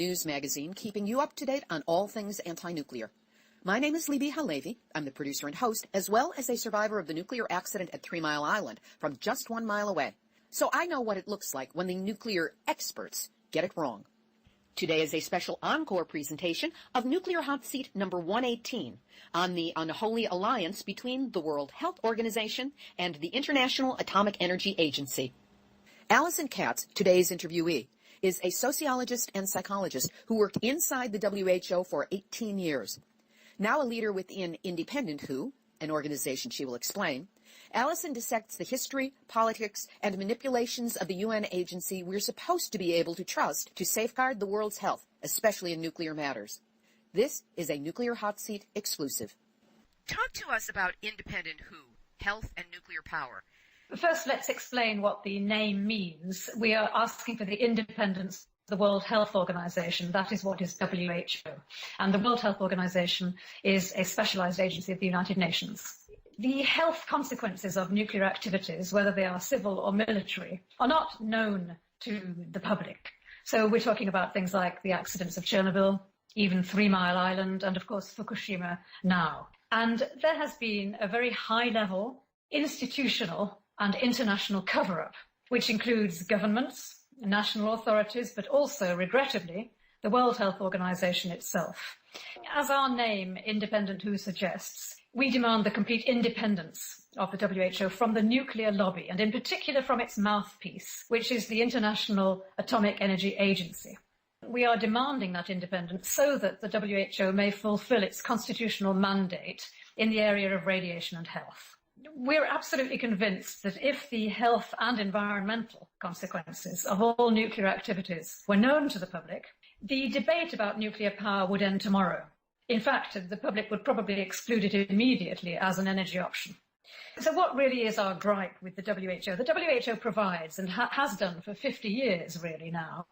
news magazine keeping you up to date on all things anti-nuclear. My name is Libby Halevi. I'm the producer and host, as well as a survivor of the nuclear accident at 3 Mile Island from just 1 mile away. So I know what it looks like when the nuclear experts get it wrong. Today is a special encore presentation of Nuclear Hot Seat number 118 on the unholy alliance between the World Health Organization and the International Atomic Energy Agency. Allison Katz, today's interviewee, is a sociologist and psychologist who worked inside the WHO for 18 years. Now a leader within Independent WHO, an organization she will explain, Allison dissects the history, politics, and manipulations of the UN agency we're supposed to be able to trust to safeguard the world's health, especially in nuclear matters. This is a Nuclear Hot Seat exclusive. Talk to us about Independent WHO, health and nuclear power. First, let's explain what the name means. We are asking for the independence of the World Health Organization. That is what is WHO. And the World Health Organization is a specialized agency of the United Nations. The health consequences of nuclear activities, whether they are civil or military, are not known to the public. So we're talking about things like the accidents of Chernobyl, even 3 Mile Island, and of course Fukushima now. And there has been a very high-level, institutional and international cover-up, which includes governments, national authorities, but also, regrettably, the World Health Organization itself. As our name, Independent WHO, suggests, we demand the complete independence of the WHO from the nuclear lobby, and in particular from its mouthpiece, which is the International Atomic Energy Agency. We are demanding that independence so that the WHO may fulfill its constitutional mandate in the area of radiation and health. We're absolutely convinced that if the health and environmental consequences of all nuclear activities were known to the public, the debate about nuclear power would end tomorrow. In fact, the public would probably exclude it immediately as an energy option. So what really is our gripe with the WHO? The WHO provides, and has done for 50 years really now,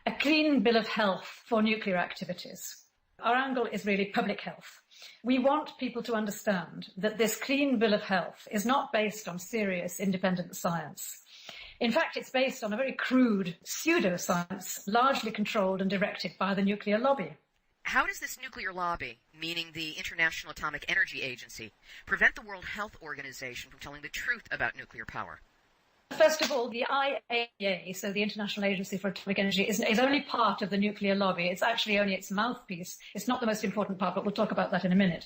a clean bill of health for nuclear activities. Our angle is really public health. We want people to understand that this clean bill of health is not based on serious independent science. In fact, it's based on a very crude pseudoscience, largely controlled and directed by the nuclear lobby. How does this nuclear lobby, meaning the International Atomic Energy Agency, prevent the World Health Organization from telling the truth about nuclear power? First of all, the IAEA, so the International Agency for Atomic Energy, is only part of the nuclear lobby. It's actually only its mouthpiece. It's not the most important part, but we'll talk about that in a minute.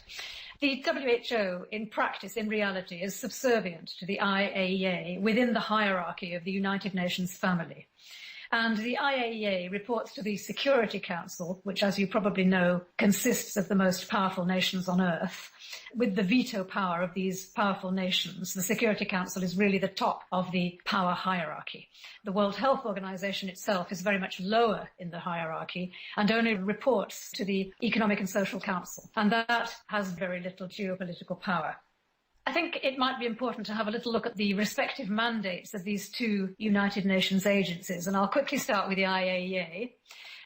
The WHO, in practice, in reality, is subservient to the IAEA within the hierarchy of the United Nations family. And the IAEA reports to the Security Council, which, as you probably know, consists of the most powerful nations on Earth. With the veto power of these powerful nations, the Security Council is really the top of the power hierarchy. The World Health Organization itself is very much lower in the hierarchy and only reports to the Economic and Social Council, and that has very little geopolitical power. I think it might be important to have a little look at the respective mandates of these two United Nations agencies, and I'll quickly start with the IAEA.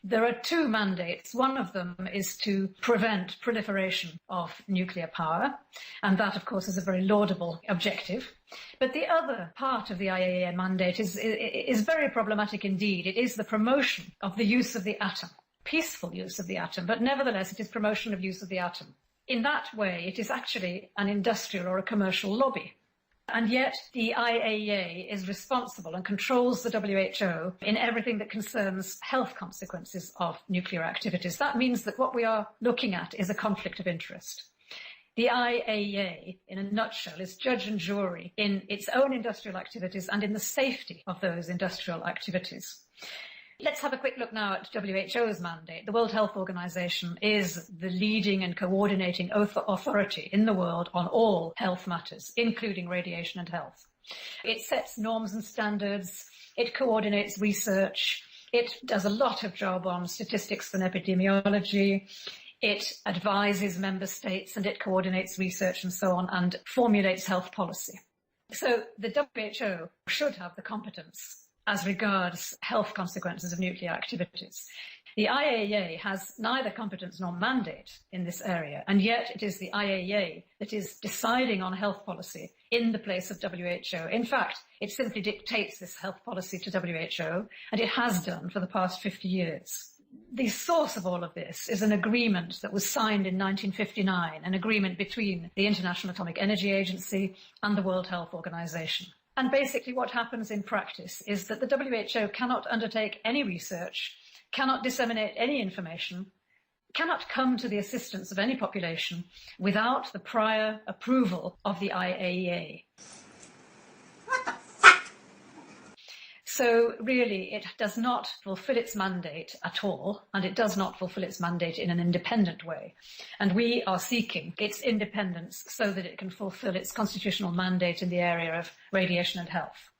There are two mandates. One of them is to prevent proliferation of nuclear power, and that, of course, is a very laudable objective. But the other part of the IAEA mandate is very problematic indeed. It is the promotion of the use of the atom, peaceful use of the atom, but nevertheless it is promotion of use of the atom. In that way, it is actually an industrial or a commercial lobby. And yet the IAEA is responsible and controls the WHO in everything that concerns health consequences of nuclear activities. That means that what we are looking at is a conflict of interest. The IAEA, in a nutshell, is judge and jury in its own industrial activities and in the safety of those industrial activities. Let's have a quick look now at WHO's mandate. The World Health Organization is the leading and coordinating authority in the world on all health matters, including radiation and health. It sets norms and standards, it coordinates research, it does a lot of job on statistics and epidemiology, it advises member states and it coordinates research and so on and formulates health policy. So the WHO should have the competence as regards health consequences of nuclear activities. The IAEA has neither competence nor mandate in this area, and yet it is the IAEA that is deciding on health policy in the place of WHO. In fact, it simply dictates this health policy to WHO, and it has done for the past 50 years. The source of all of this is an agreement that was signed in 1959, an agreement between the International Atomic Energy Agency and the World Health Organization. And basically what happens in practice is that the WHO cannot undertake any research, cannot disseminate any information, cannot come to the assistance of any population without the prior approval of the IAEA. So really, it does not fulfill its mandate at all, and it does not fulfill its mandate in an independent way. And we are seeking its independence so that it can fulfill its constitutional mandate in the area of radiation and health.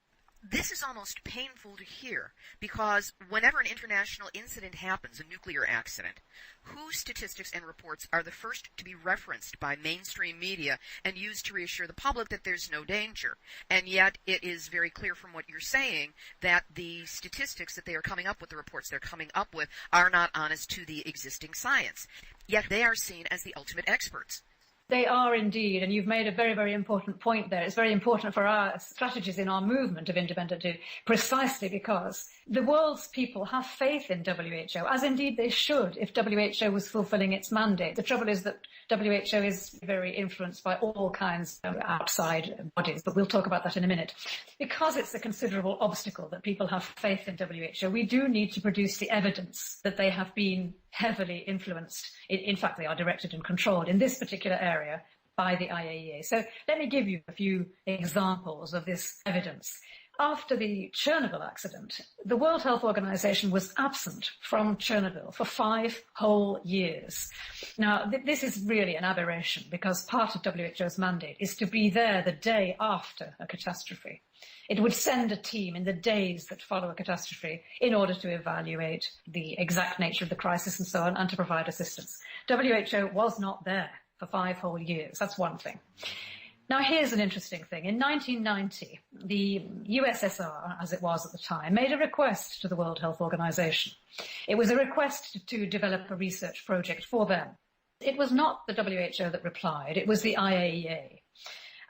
This is almost painful to hear, because whenever an international incident happens, a nuclear accident, whose statistics and reports are the first to be referenced by mainstream media and used to reassure the public that there's no danger? And yet it is very clear from what you're saying that the statistics that they are coming up with, the reports they're coming up with, are not honest to the existing science. Yet they are seen as the ultimate experts. They are indeed, and you've made a very, very important point there. It's very important for our strategies in our movement of independent do, precisely because the world's people have faith in WHO, as indeed they should if WHO was fulfilling its mandate. The trouble is that WHO is very influenced by all kinds of outside bodies, but we'll talk about that in a minute. Because it's a considerable obstacle that people have faith in WHO, we do need to produce the evidence that they have been heavily influenced. In fact, they are directed and controlled in this particular area by the IAEA. So let me give you a few examples of this evidence. After the Chernobyl accident, the World Health Organization was absent from Chernobyl for 5 whole years. Now, this is really an aberration because part of WHO's mandate is to be there the day after a catastrophe. It would send a team in the days that follow a catastrophe in order to evaluate the exact nature of the crisis and so on, and to provide assistance. WHO was not there for 5 whole years. That's one thing. Now, here's an interesting thing. In 1990, the USSR, as it was at the time, made a request to the World Health Organization. It was a request to develop a research project for them. It was not the WHO that replied, it was the IAEA.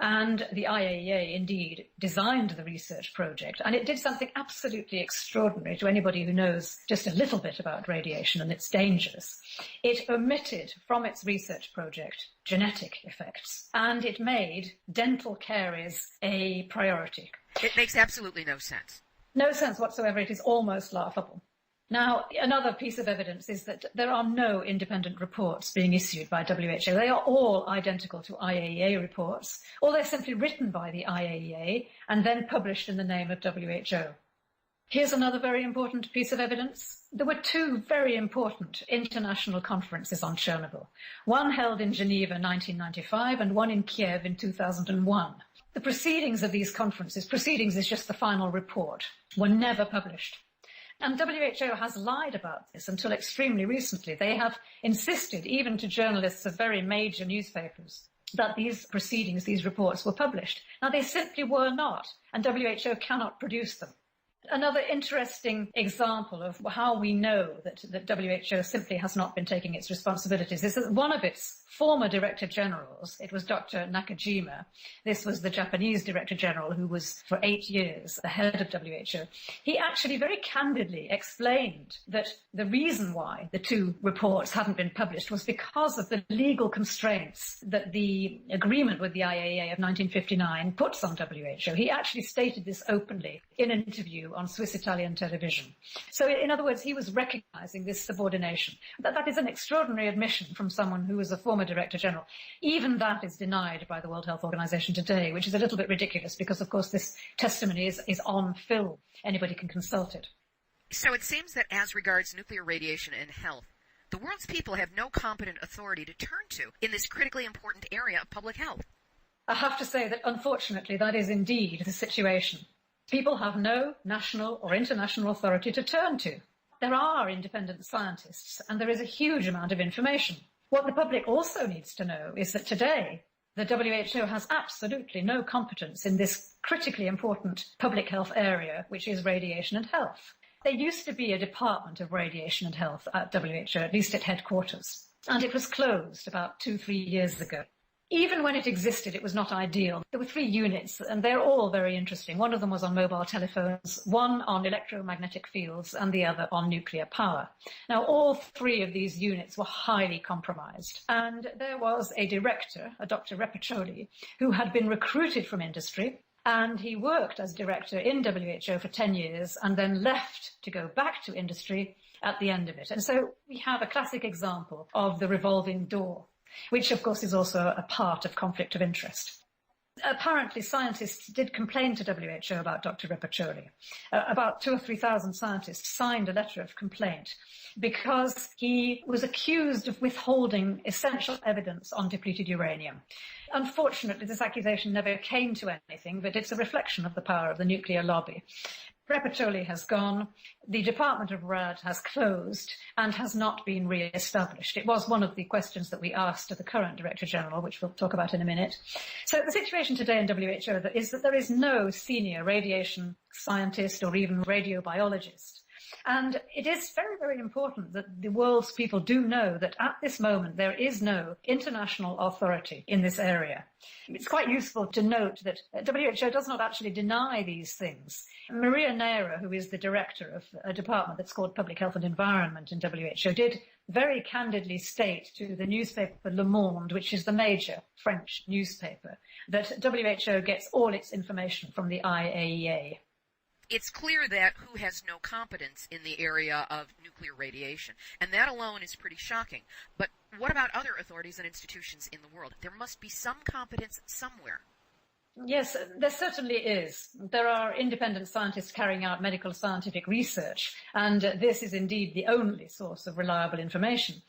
And the IAEA indeed designed the research project, and it did something absolutely extraordinary to anybody who knows just a little bit about radiation and its dangers. It omitted from its research project genetic effects, and it made dental caries a priority. It makes absolutely no sense. No sense whatsoever. It is almost laughable. Now, another piece of evidence is that there are no independent reports being issued by WHO. They are all identical to IAEA reports, or they're simply written by the IAEA and then published in the name of WHO. Here's another very important piece of evidence. There were 2 very important international conferences on Chernobyl, one held in Geneva in 1995 and one in Kiev in 2001. The proceedings of these conferences, proceedings is just the final report, were never published. And WHO has lied about this until extremely recently. They have insisted, even to journalists of very major newspapers, that these proceedings, these reports were published. Now, they simply were not, and WHO cannot produce them. Another interesting example of how we know that WHO simply has not been taking its responsibilities is that one of its former Director Generals, it was Dr. Nakajima, this was the Japanese Director General who was for 8 years the head of WHO, he actually very candidly explained that the reason why the 2 reports hadn't been published was because of the legal constraints that the agreement with the IAEA of 1959 puts on WHO. He actually stated this openly in an interview on Swiss Italian television. So in other words, he was recognizing this subordination. That is an extraordinary admission from someone who was a former Director General. Even that is denied by the World Health Organization today, which is a little bit ridiculous because, of course, this testimony is on film. Anybody can consult it. So it seems that as regards nuclear radiation and health, the world's people have no competent authority to turn to in this critically important area of public health. I have to say that, unfortunately, that is indeed the situation. People have no national or international authority to turn to. There are independent scientists, and there is a huge amount of information. What the public also needs to know is that today, the WHO has absolutely no competence in this critically important public health area, which is radiation and health. There used to be a department of radiation and health at WHO, at least at headquarters, and it was closed about 2-3 years ago. Even when it existed, it was not ideal. There were 3 units, and they're all very interesting. One of them was on mobile telephones, one on electromagnetic fields, and the other on nuclear power. Now, all 3 of these units were highly compromised. And there was a director, a Dr. Repacholi, who had been recruited from industry, and he worked as director in WHO for 10 years and then left to go back to industry at the end of it. And so we have a classic example of the revolving door, which of course is also a part of conflict of interest. Apparently, scientists did complain to WHO about Dr. Repacholi. About 2,000 or 3,000 scientists signed a letter of complaint because he was accused of withholding essential evidence on depleted uranium. Unfortunately, this accusation never came to anything, but it's a reflection of the power of the nuclear lobby. Repacholi has gone, the Department of RAD has closed and has not been re-established. It was one of the questions that we asked of the current Director General, which we'll talk about in a minute. So the situation today in WHO is that there is no senior radiation scientist or even radiobiologist. And it is very, very important that the world's people do know that at this moment there is no international authority in this area. It's quite useful to note that WHO does not actually deny these things. Maria Neira, who is the director of a department that's called Public Health and Environment in WHO, did very candidly state to the newspaper Le Monde, which is the major French newspaper, that WHO gets all its information from the IAEA. It's clear that WHO has no competence in the area of nuclear radiation, and that alone is pretty shocking. But what about other authorities and institutions in the world? There must be some competence somewhere. Yes, there certainly is. There are independent scientists carrying out medical scientific research, and this is indeed the only source of reliable information.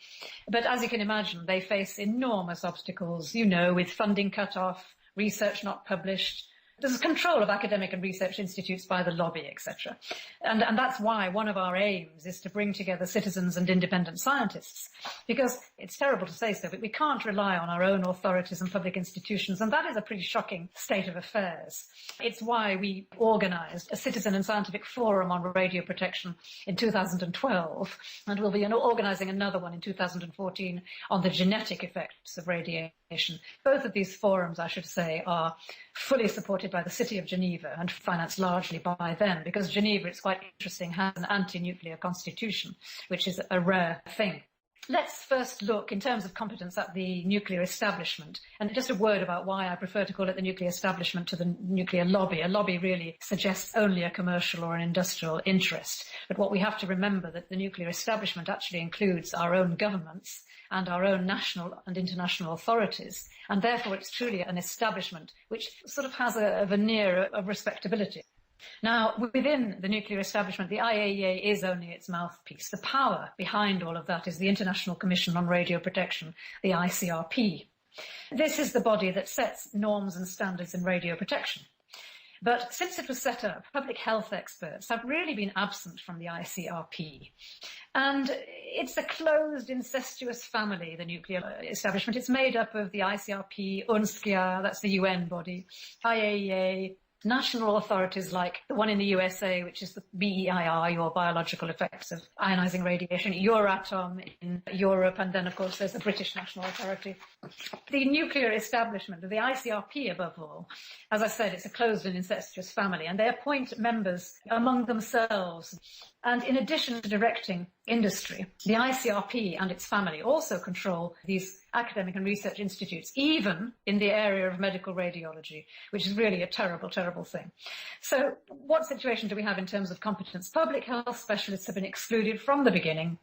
But as you can imagine, they face enormous obstacles, with funding cut off, research not published. There's control of academic and research institutes by the lobby, etc. And that's why one of our aims is to bring together citizens and independent scientists, because it's terrible to say so, but we can't rely on our own authorities and public institutions, and that is a pretty shocking state of affairs. It's why we organised a citizen and scientific forum on radio protection in 2012, and we'll be organising another one in 2014 on the genetic effects of radiation. Both of these forums, I should say, are fully supported by the City of Geneva and financed largely by them, because Geneva, it's quite interesting, has an anti-nuclear constitution, which is a rare thing. Let's first look in terms of competence at the nuclear establishment. And just a word about why I prefer to call it the nuclear establishment to the nuclear lobby. A lobby really suggests only a commercial or an industrial interest. But what we have to remember that the nuclear establishment actually includes our own governments and our own national and international authorities. And therefore it's truly an establishment which sort of has a veneer of respectability. Now, within the nuclear establishment, the IAEA is only its mouthpiece. The power behind all of that is the International Commission on Radio Protection, the ICRP. This is the body that sets norms and standards in radio protection. But since it was set up, public health experts have really been absent from the ICRP. And it's a closed, incestuous family, the nuclear establishment. It's made up of the ICRP, UNSCEAR, that's the UN body, IAEA, national authorities like the one in the USA, which is the BEIR, or Biological Effects of Ionizing Radiation, Euratom in Europe, and then, of course, there's the British National Authority. The nuclear establishment, the ICRP above all, as I said, it's a closed and incestuous family, and they appoint members among themselves. And in addition to directing industry, the ICRP and its family also control these academic and research institutes, even in the area of medical radiology, which is really a terrible, terrible thing. So what situation do we have in terms of competence? Public health specialists have been excluded from the beginning.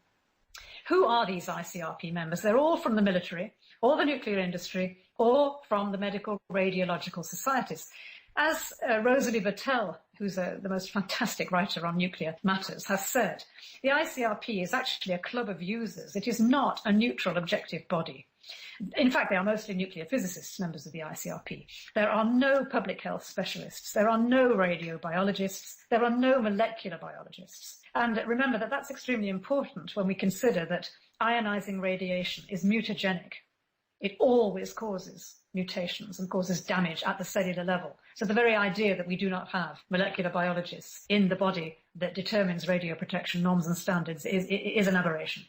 Who are these ICRP members? They're all from the military, or the nuclear industry, or from the medical radiological societies. As Rosalie Vattel, who's the most fantastic writer on nuclear matters, has said, the ICRP is actually a club of users. It is not a neutral, objective body. In fact, they are mostly nuclear physicists, members of the ICRP. There are no public health specialists. There are no radiobiologists. There are no molecular biologists. And remember that that's extremely important when we consider that ionizing radiation is mutagenic. It always causes mutations and causes damage at the cellular level. So the very idea that we do not have molecular biologists in the body that determines radio protection norms and standards is an aberration.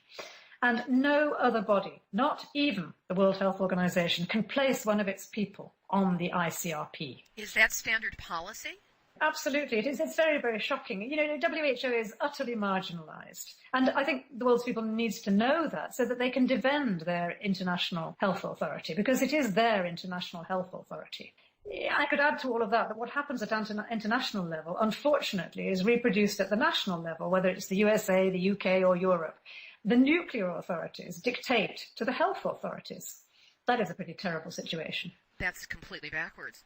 And no other body, not even the World Health Organization, can place one of its people on the ICRP. Is that standard policy? Absolutely. It is. It's very, very shocking. You know, WHO is utterly marginalized. And I think the world's people need to know that so that they can defend their international health authority, because it is their international health authority. I could add to all of that that what happens at international level, unfortunately, is reproduced at the national level, whether it's the USA, the UK or Europe. The nuclear authorities dictate to the health authorities. That is a pretty terrible situation. That's completely backwards.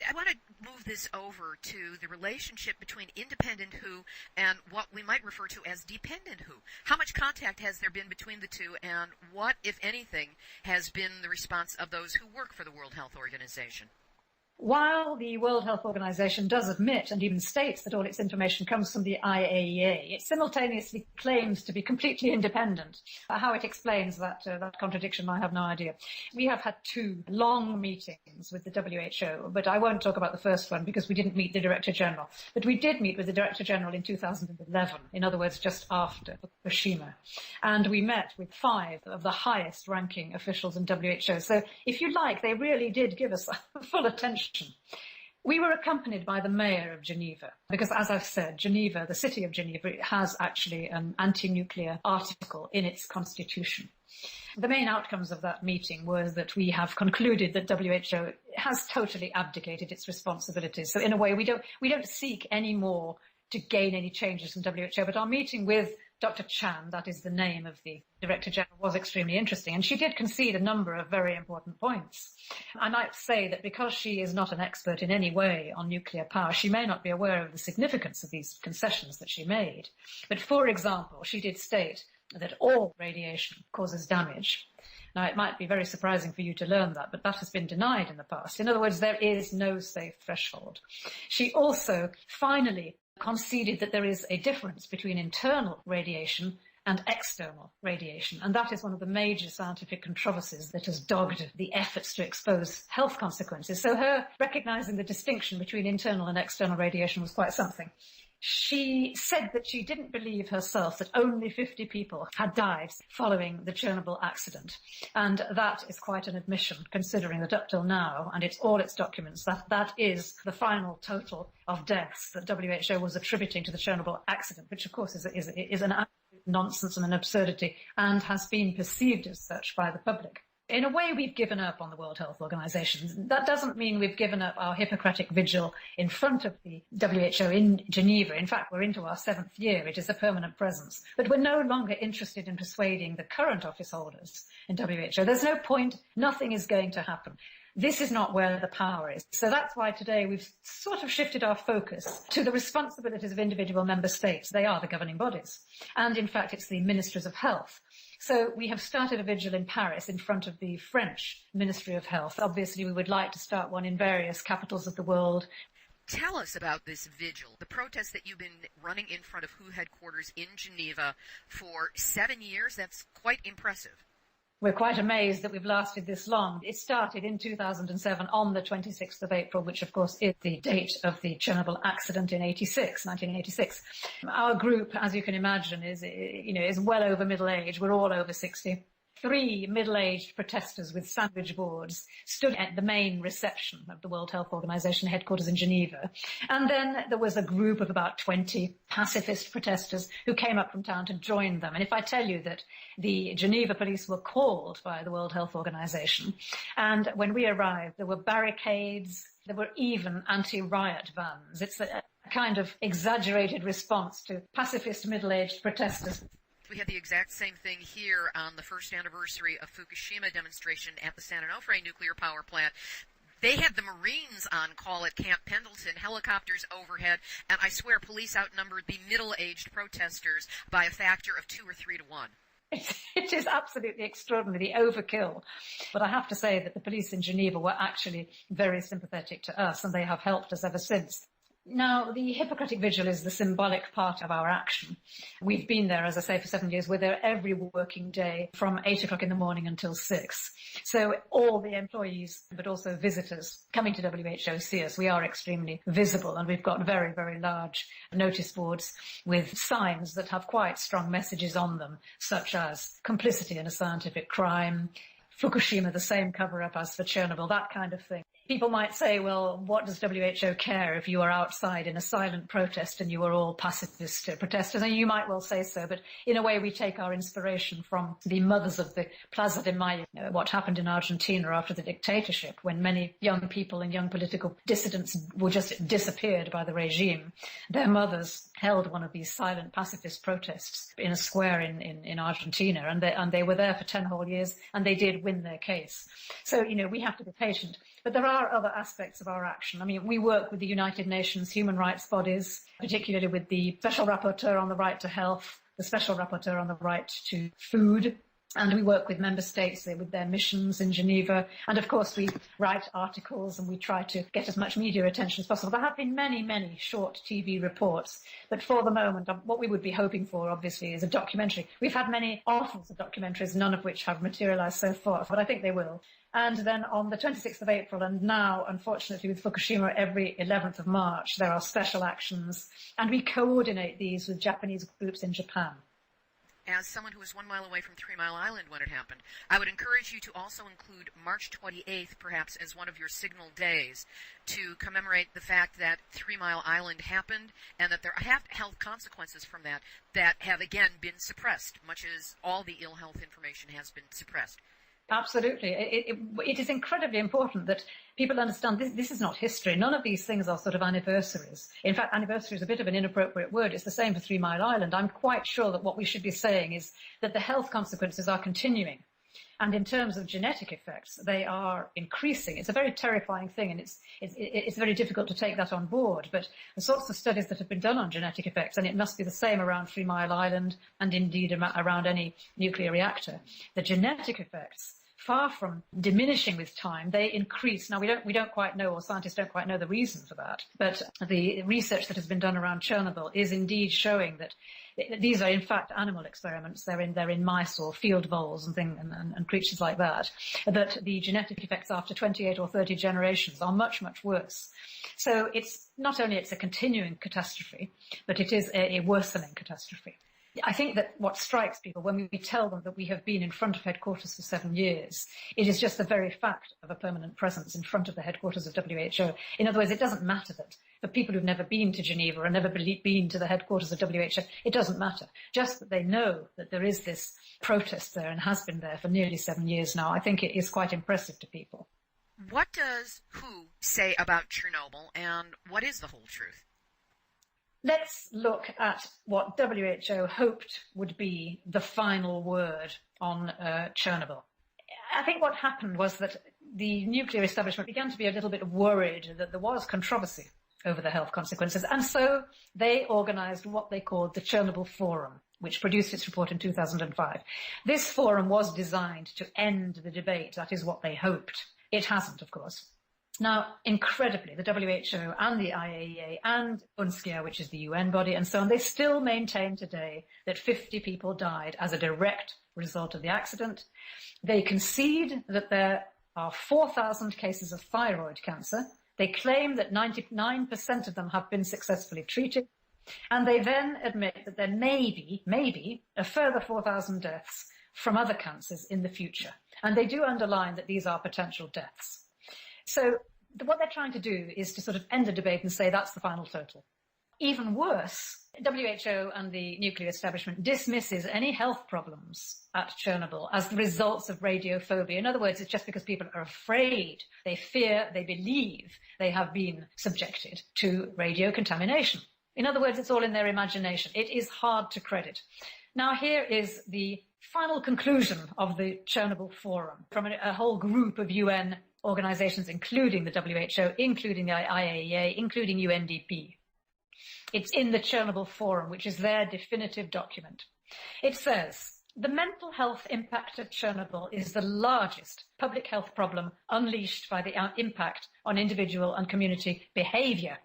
I want to move this over to the relationship between independent WHO and what we might refer to as dependent WHO. How much contact has there been between the two, and what, if anything, has been the response of those who work for the World Health Organization? While the World Health Organization does admit and even states that all its information comes from the IAEA, it simultaneously claims to be completely independent. How it explains that contradiction, I have no idea. We have had 2 long meetings with the WHO, but I won't talk about the first one because we didn't meet the Director General. But we did meet with the Director General in 2011, in other words, just after Fukushima. And we met with 5 of the highest ranking officials in WHO. So if you like, they really did give us full attention. We were accompanied by the mayor of Geneva, because as I've said, Geneva, the city of Geneva, has actually an anti-nuclear article in its constitution. The main outcomes of that meeting was that we have concluded that WHO has totally abdicated its responsibilities. So in a way, we don't seek any more to gain any changes from WHO, but our meeting with Dr. Chan, that is the name of the Director General, was extremely interesting, and she did concede a number of very important points. I might say that because she is not an expert in any way on nuclear power, she may not be aware of the significance of these concessions that she made. But for example, she did state that all radiation causes damage. Now, it might be very surprising for you to learn that, but that has been denied in the past. In other words, there is no safe threshold. She also finally conceded that there is a difference between internal radiation and external radiation. And that is one of the major scientific controversies that has dogged the efforts to expose health consequences. So her recognizing the distinction between internal and external radiation was quite something. She said that she didn't believe herself that only 50 people had died following the Chernobyl accident. And that is quite an admission, considering that up till now, and it's all its documents, that is the final total of deaths that WHO was attributing to the Chernobyl accident, which of course is an absolute nonsense and an absurdity, and has been perceived as such by the public. In a way, we've given up on the World Health Organization. That doesn't mean we've given up our Hippocratic vigil in front of the WHO in Geneva. In fact, we're into our 7th year. It is a permanent presence. But we're no longer interested in persuading the current office holders in WHO. There's no point. Nothing is going to happen. This is not where the power is. So that's why today we've sort of shifted our focus to the responsibilities of individual member states. They are the governing bodies. And in fact, it's the ministers of health. So we have started a vigil in Paris in front of the French Ministry of Health. Obviously, we would like to start one in various capitals of the world. Tell us about this vigil, the protest that you've been running in front of WHO headquarters in Geneva for 7 years. That's quite impressive. We're quite amazed that we've lasted this long. It started in 2007 on the 26th of April, which of course is the date of the Chernobyl accident in 1986. Our group, as you can imagine, is well over middle age. We're all over 60. 3 middle-aged protesters with sandwich boards stood at the main reception of the World Health Organization headquarters in Geneva. And then there was a group of about 20 pacifist protesters who came up from town to join them. And if I tell you that the Geneva police were called by the World Health Organization, and when we arrived, there were barricades, there were even anti-riot vans. It's a kind of exaggerated response to pacifist middle-aged protesters. We had the exact same thing here on the first anniversary of Fukushima demonstration at the San Onofre nuclear power plant. They had the Marines on call at Camp Pendleton, helicopters overhead, and I swear police outnumbered the middle-aged protesters by a factor of 2 or 3 to 1. It is absolutely extraordinary, the overkill. But I have to say that the police in Geneva were actually very sympathetic to us, and they have helped us ever since. Now, the Hippocratic Vigil is the symbolic part of our action. We've been there, as I say, for 7 years. We're there every working day from 8 o'clock in the morning until 6. So all the employees, but also visitors coming to WHO see us. We are extremely visible, and we've got very, very large notice boards with signs that have quite strong messages on them, such as complicity in a scientific crime, Fukushima, the same cover-up as for Chernobyl, that kind of thing. People might say, well, what does WHO care if you are outside in a silent protest and you are all pacifist protesters? And you might well say so, but in a way we take our inspiration from the mothers of the Plaza de Mayo, what happened in Argentina after the dictatorship, when many young people and young political dissidents were just disappeared by the regime. Their mothers held one of these silent pacifist protests in a square in Argentina, and they were there for 10 whole years, and they did win their case. So, we have to be patient. But there are other aspects of our action. I mean, we work with the United Nations human rights bodies, particularly with the Special Rapporteur on the right to health, the Special Rapporteur on the right to food, and we work with member states with their missions in Geneva. And of course, we write articles and we try to get as much media attention as possible. There have been many, many short TV reports, but for the moment, what we would be hoping for, obviously, is a documentary. We've had many offers of documentaries, none of which have materialized so far, but I think they will. And then on the 26th of April, and now, unfortunately, with Fukushima, every 11th of March, there are special actions, and we coordinate these with Japanese groups in Japan. As someone who was 1 mile away from 3 Mile Island when it happened, I would encourage you to also include March 28th, perhaps, as one of your signal days to commemorate the fact that 3 Mile Island happened and that there have health consequences from that have, again, been suppressed, much as all the ill health information has been suppressed. Absolutely. It is incredibly important that people understand this is not history. None of these things are sort of anniversaries. In fact, anniversary is a bit of an inappropriate word. It's the same for 3 Mile Island. I'm quite sure that what we should be saying is that the health consequences are continuing. And in terms of genetic effects, they are increasing. It's a very terrifying thing, and it's very difficult to take that on board. But the sorts of studies that have been done on genetic effects, and it must be the same around 3 Mile Island and indeed around any nuclear reactor, the genetic effects, far from diminishing with time, they increase. Now, we don't quite know, or scientists don't quite know the reason for that, but the research that has been done around Chernobyl is indeed showing that these are, in fact, animal experiments. They're in mice or field voles and creatures like that, that the genetic effects after 28 or 30 generations are much, much worse. So it's not only it's a continuing catastrophe, but it is a worsening catastrophe. I think that what strikes people when we tell them that we have been in front of headquarters for 7 years, it is just the very fact of a permanent presence in front of the headquarters of WHO. In other words, it doesn't matter that for people who've never been to Geneva or never been to the headquarters of WHO, it doesn't matter. Just that they know that there is this protest there and has been there for nearly 7 years now, I think it is quite impressive to people. What does WHO say about Chernobyl, and what is the whole truth? Let's look at what WHO hoped would be the final word on Chernobyl. I think what happened was that the nuclear establishment began to be a little bit worried that there was controversy over the health consequences, and so they organized what they called the Chernobyl Forum, which produced its report in 2005. This forum was designed to end the debate. That is what they hoped. It hasn't, of course. Now, incredibly, the WHO and the IAEA and UNSCEAR, which is the UN body, and so on, they still maintain today that 50 people died as a direct result of the accident. They concede that there are 4,000 cases of thyroid cancer. They claim that 99% of them have been successfully treated. And they then admit that there may be a further 4,000 deaths from other cancers in the future. And they do underline that these are potential deaths. So what they're trying to do is to sort of end the debate and say that's the final total. Even worse, WHO and the nuclear establishment dismisses any health problems at Chernobyl as the results of radiophobia. In other words, it's just because people are afraid, they fear, they believe they have been subjected to radio contamination. In other words, it's all in their imagination. It is hard to credit. Now, here is the final conclusion of the Chernobyl Forum from a whole group of UN organizations, including the WHO, including the IAEA, including UNDP. It's in the Chernobyl Forum, which is their definitive document. It says, the mental health impact of Chernobyl is the largest public health problem unleashed by the impact on individual and community behavior.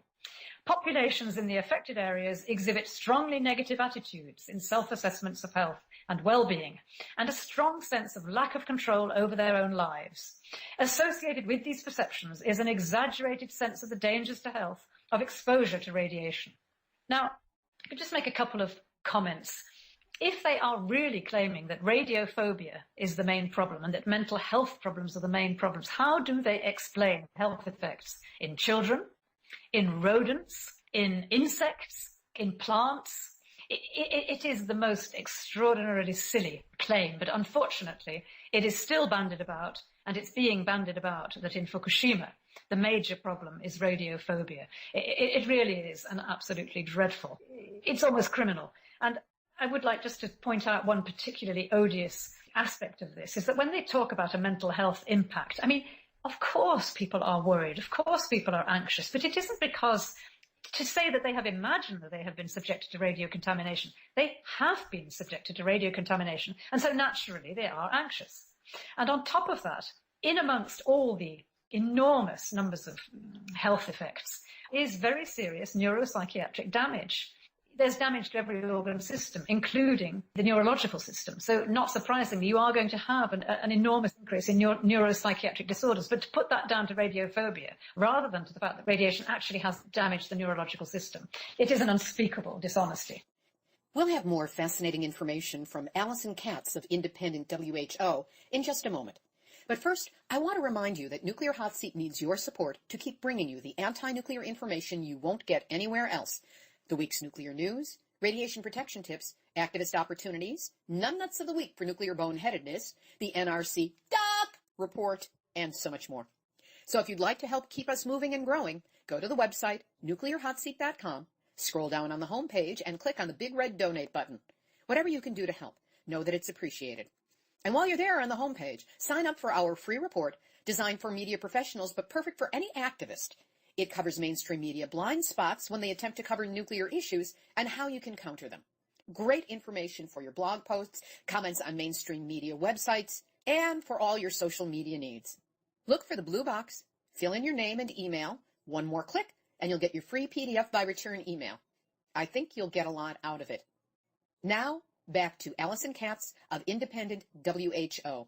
Populations in the affected areas exhibit strongly negative attitudes in self-assessments of health and well-being, and a strong sense of lack of control over their own lives. Associated with these perceptions is an exaggerated sense of the dangers to health of exposure to radiation. Now, I could just make a couple of comments. If they are really claiming that radiophobia is the main problem and that mental health problems are the main problems, how do they explain health effects in children, in rodents, in insects, in plants? It is the most extraordinarily silly claim, but unfortunately it is still bandied about, and it's being bandied about that in Fukushima the major problem is radiophobia. It really is, and absolutely dreadful. It's almost criminal. And I would like just to point out one particularly odious aspect of this, is that when they talk about a mental health impact, I mean, of course people are worried, of course people are anxious, but it isn't because to say that they have imagined that they have been subjected to radio contamination. They have been subjected to radio contamination, and so naturally they are anxious. And on top of that, in amongst all the enormous numbers of health effects is very serious neuropsychiatric damage. There's damage to every organ system, including the neurological system. So not surprisingly, you are going to have an enormous increase in neuropsychiatric disorders. But to put that down to radiophobia, rather than to the fact that radiation actually has damaged the neurological system, it is an unspeakable dishonesty. We'll have more fascinating information from Alison Katz of Independent WHO in just a moment. But first, I want to remind you that Nuclear Hot Seat needs your support to keep bringing you the anti-nuclear information you won't get anywhere else. The week's nuclear news, radiation protection tips, activist opportunities, numbnuts of the week for nuclear boneheadedness, the NRC Doc report, and so much more. So if you'd like to help keep us moving and growing, go to the website nuclearhotseat.com, scroll down on the home page, and click on the big red donate button. Whatever you can do to help, know that it's appreciated. And while you're there on the home page, sign up for our free report designed for media professionals but perfect for any activist. It covers mainstream media blind spots when they attempt to cover nuclear issues and how you can counter them. Great information for your blog posts, comments on mainstream media websites, and for all your social media needs. Look for the blue box, fill in your name and email, one more click, and you'll get your free PDF by return email. I think you'll get a lot out of it. Now, back to Alison Katz of Independent WHO.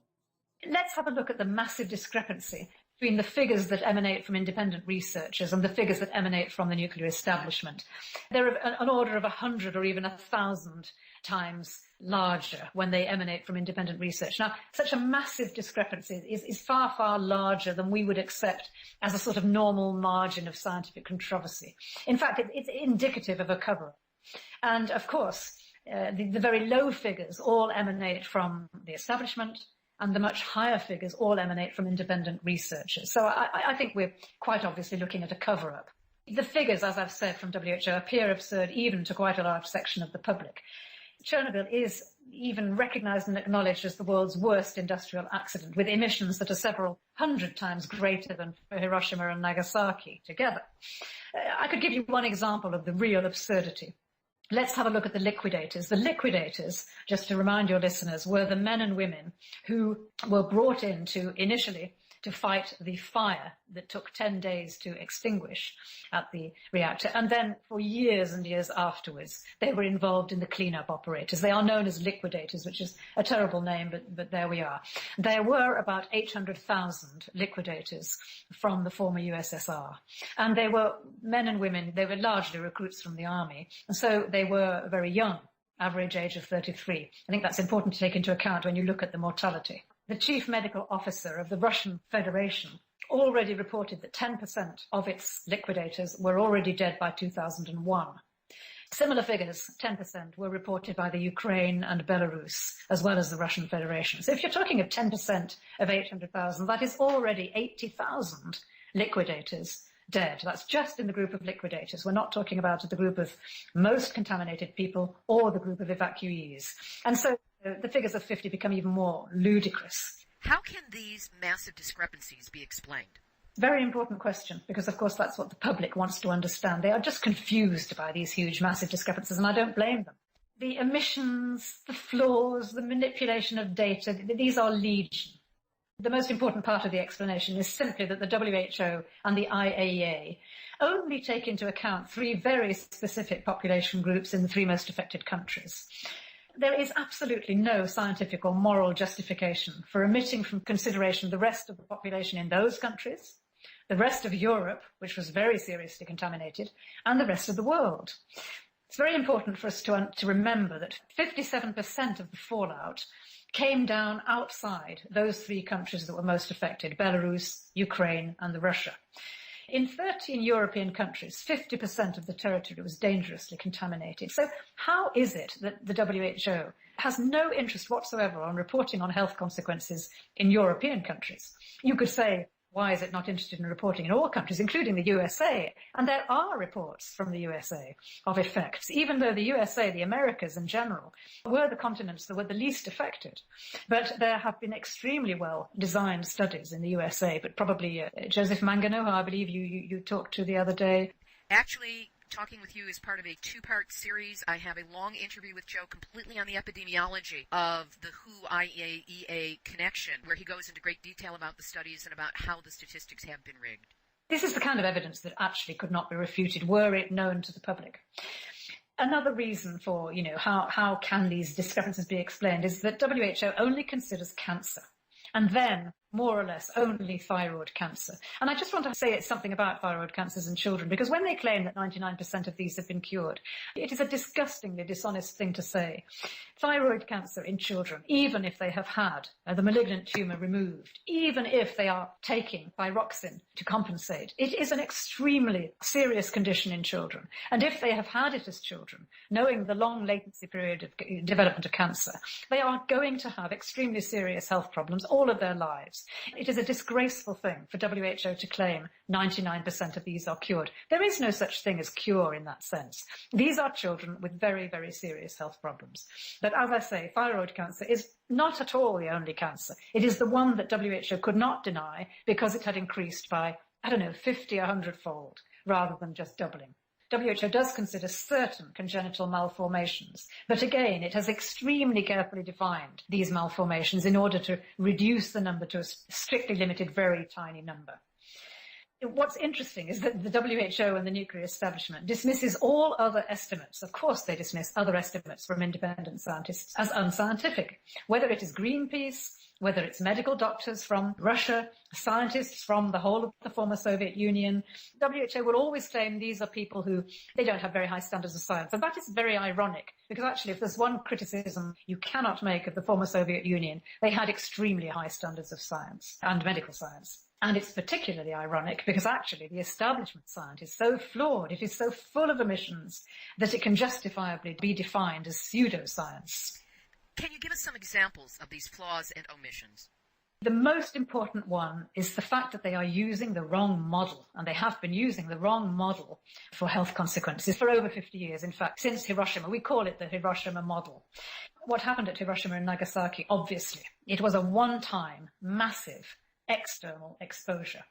Let's have a look at the massive discrepancy between the figures that emanate from independent researchers and the figures that emanate from the nuclear establishment. They're an order of 100 or even 1,000 times larger when they emanate from independent research. Now, such a massive discrepancy is far, far larger than we would accept as a sort of normal margin of scientific controversy. In fact, it's indicative of a cover-up. And of course, the very low figures all emanate from the establishment, and the much higher figures all emanate from independent researchers. So I think we're quite obviously looking at a cover-up. The figures, as I've said, from WHO appear absurd even to quite a large section of the public. Chernobyl is even recognised and acknowledged as the world's worst industrial accident, with emissions that are several hundred times greater than for Hiroshima and Nagasaki together. I could give you one example of the real absurdity. Let's have a look at the liquidators. The liquidators, just to remind your listeners, were the men and women who were brought in to initially to fight the fire that took 10 days to extinguish at the reactor. And then for years and years afterwards, they were involved in the cleanup operators. They are known as liquidators, which is a terrible name, but there we are. There were about 800,000 liquidators from the former USSR. And they were men and women, they were largely recruits from the army. And so they were very young, average age of 33. I think that's important to take into account when you look at the mortality. The chief medical officer of the Russian Federation already reported that 10% of its liquidators were already dead by 2001. Similar figures, 10%, were reported by the Ukraine and Belarus, as well as the Russian Federation. So if you're talking of 10% of 800,000, that is already 80,000 liquidators dead. That's just in the group of liquidators. We're not talking about the group of most contaminated people or the group of evacuees. And so the figures of 50 become even more ludicrous. How can these massive discrepancies be explained? Very important question, because of course that's what the public wants to understand. They are just confused by these huge, massive discrepancies, and I don't blame them. The omissions, the flaws, the manipulation of data, these are legion. The most important part of the explanation is simply that the WHO and the IAEA only take into account three very specific population groups in the three most affected countries. There is absolutely no scientific or moral justification for omitting from consideration the rest of the population in those countries, the rest of Europe, which was very seriously contaminated, and the rest of the world. It's very important for us to remember that 57% of the fallout came down outside those three countries that were most affected, Belarus, Ukraine, and Russia. In 13 European countries, 50% of the territory was dangerously contaminated. So how is it that the WHO has no interest whatsoever on reporting on health consequences in European countries? You could say, why is it not interested in reporting in all countries, including the USA? And there are reports from the USA of effects, even though the USA, the Americas in general, were the continents that were the least affected. But there have been extremely well-designed studies in the USA, but probably Joseph Mangano, who I believe you talked to the other day. Actually, talking with you is part of a two-part series. I have a long interview with Joe completely on the epidemiology of the WHO-IAEA connection, where he goes into great detail about the studies and about how the statistics have been rigged. This is the kind of evidence that actually could not be refuted were it known to the public. Another reason for, how can these discrepancies be explained is that WHO only considers cancer, and then more or less only thyroid cancer. And I just want to say something about thyroid cancers in children, because when they claim that 99% of these have been cured, it is a disgustingly dishonest thing to say. Thyroid cancer in children, even if they have had the malignant tumour removed, even if they are taking thyroxine to compensate, it is an extremely serious condition in children. And if they have had it as children, knowing the long latency period of development of cancer, they are going to have extremely serious health problems all of their lives. It is a disgraceful thing for WHO to claim 99% of these are cured. There is no such thing as cure in that sense. These are children with very, very serious health problems. But as I say, thyroid cancer is not at all the only cancer. It is the one that WHO could not deny because it had increased by, 50 or 100-fold, rather than just doubling. WHO does consider certain congenital malformations, but again, it has extremely carefully defined these malformations in order to reduce the number to a strictly limited, very tiny number. What's interesting is that the WHO and the nuclear establishment dismisses all other estimates. Of course, they dismiss other estimates from independent scientists as unscientific, whether it is Greenpeace, whether it's medical doctors from Russia, scientists from the whole of the former Soviet Union. WHO will always claim these are people who, they don't have very high standards of science. And that is very ironic, because actually if there's one criticism you cannot make of the former Soviet Union, they had extremely high standards of science and medical science. And it's particularly ironic because actually the establishment science is so flawed, it is so full of omissions that it can justifiably be defined as pseudoscience. Can you give us some examples of these flaws and omissions? The most important one is the fact that they are using the wrong model, and they have been using the wrong model for health consequences for over 50 years. In fact, since Hiroshima, we call it the Hiroshima model. What happened at Hiroshima and Nagasaki, obviously, it was a one-time, massive external exposure.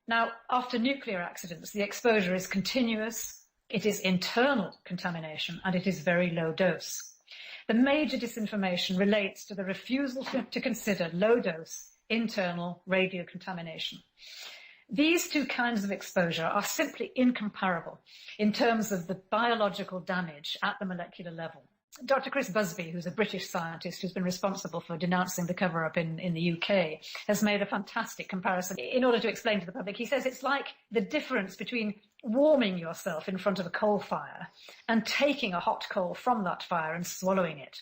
Now, after nuclear accidents, the exposure is continuous, it is internal contamination, and it is very low dose. The major disinformation relates to the refusal to consider low-dose internal radiocontamination. These two kinds of exposure are simply incomparable in terms of the biological damage at the molecular level. Dr. Chris Busby, who's a British scientist who's been responsible for denouncing the cover-up in the UK, has made a fantastic comparison in order to explain to the public. He says it's like the difference between warming yourself in front of a coal fire and taking a hot coal from that fire and swallowing it.